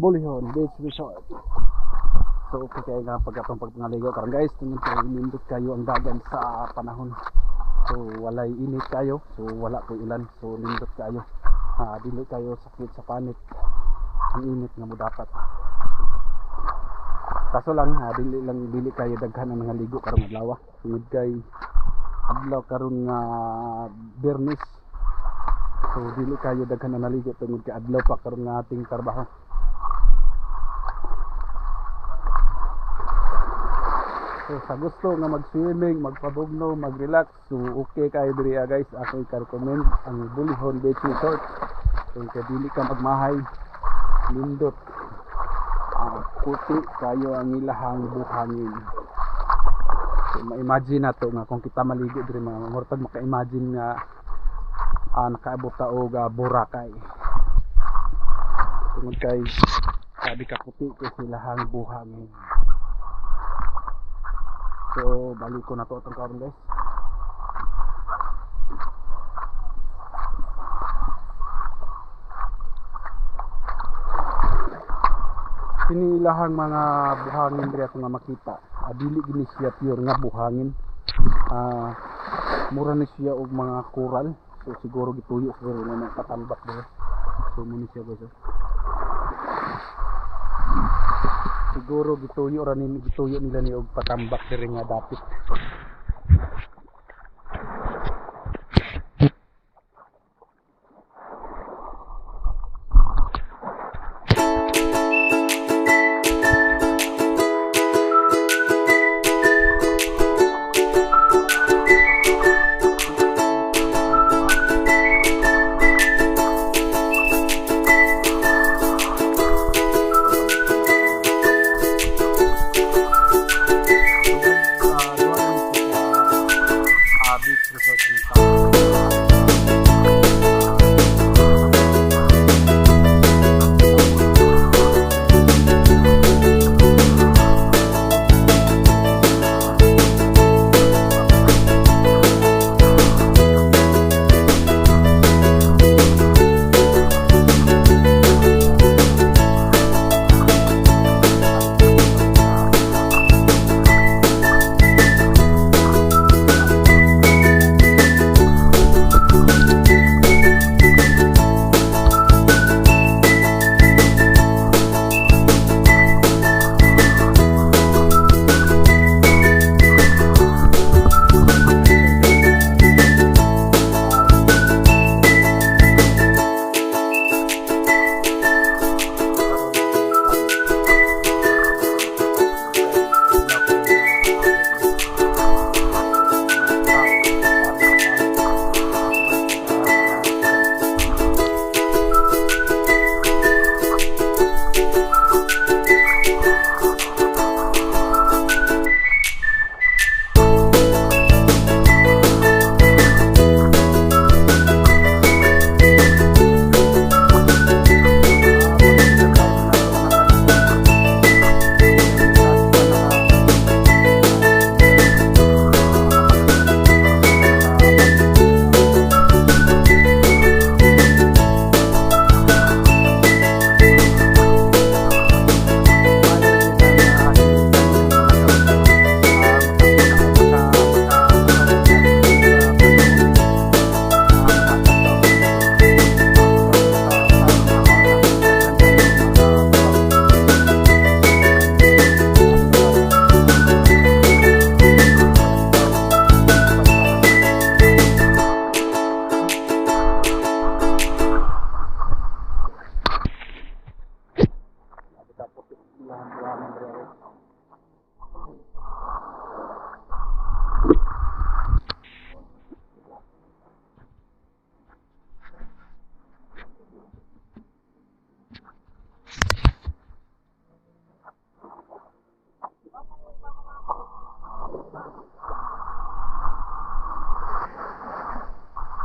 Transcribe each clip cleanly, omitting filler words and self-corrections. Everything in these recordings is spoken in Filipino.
Bulihon Beach Resort. So okay kayo nga pagkatong pagpangaligo karon guys, tingnan kayo nindot kayo ang dagan sa panahon. So walay init kayo, so wala po ulan, so nindot kayo. Dili kayo sakit sa panit. Ang init nga mo dapat. Kaso lang dili kayo daghan ang mga ligo karong adlaw. Tungod kay adlaw karon nga Bernis. So dili kayo daghan na naligo tungod kay adlaw pa karon nga ating trabaho. So sa gusto nga mag-swimming, magpabugno, mag-relax, so okay kayo diri guys. Ako i-recommend ang Bulihon Beach Resort. So kay dili ka magmahay, lindot. Puti kayo ang ilahang buhangin. So ma-imagine nato nga kung kita maligo diri mga mortag maka-imagine nga nakaabot ta og Boracay. Tungod kay sabi ka puti kay silahang buhangin. So balik ko na to itong karon guys. Sinilahang mga buhangin diri ako nga makita. Dili gini siya pure nga buhangin. Mura ni siya og mga coral. So siguro gituyo siguro na patambak diri. So muna siya guys. Siguro gituyo nila ni og patambak diri nga dapit.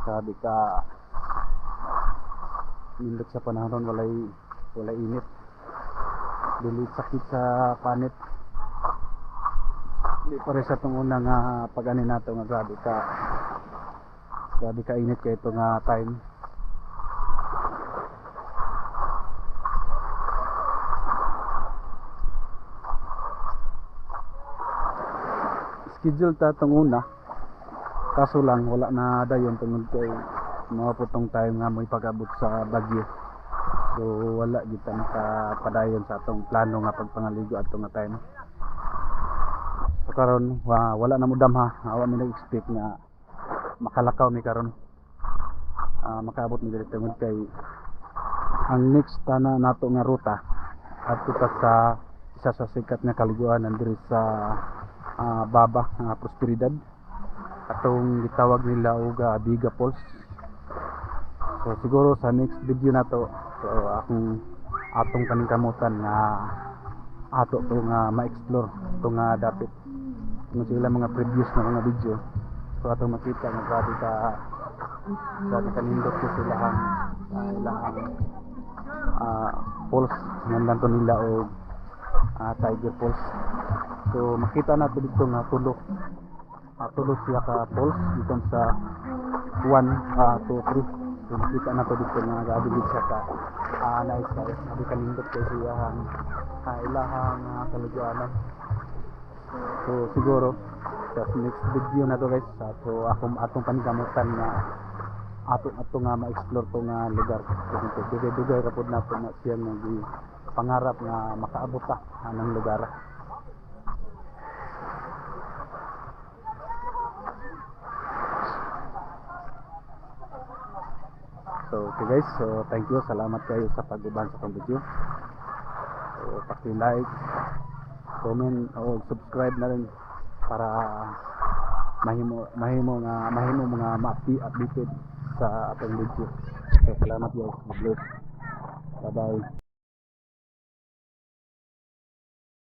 Sabi ka nindot sa panahon walay init, dili sakit sa panit. Di pare sa itong unang pag-ani nato nga grabe ka init kay ito nga time. schedule ta tong una. Kaso lang wala na dayon tungod kay mga putong time nga mo ipag-abot sa Bagyo. So wala gid ta nakapadayon sa atong plano nga pagpangaligo adto nga time. So karon wala na mo damha, awa mi nag-expect nga makalakaw mi karon. Makaabot mi diri tungod kay ang next na nato nga ruta adto ta sa isa sa sikat nga kaliguan diri sa Baba nga Prosperidad, atong gitawag nila og Biga Falls. So siguro sa next video na to, so atong paningkamutan nga ato to nga ma-explore to nga dapit kung sila mga previous na mga video. So atong makita nga grabe kanindot ko sila ilang falls nga to nila o Tiger Falls. So makita na to dito nga tulo siya ka falls dito sa 1, 2, 3. So makita na to dito nga grabe gid siya ka nice guys, grabe kanindot kay siya ilahang kalugyanan. So siguro sa next video na to guys, so atong paningkamutan nga ato nga ma-explore to nga lugar. So dugay-dugay ra pud nato na siya nga pangarap nga makaabot ta ng lugar. So okay guys, so thank you, salamat kayo sa pag-uban sa tong video. So paki-like, comment o subscribe na rin para mahimo mga ma-updated sa atong video. So salamat guys, bless. Bye bye.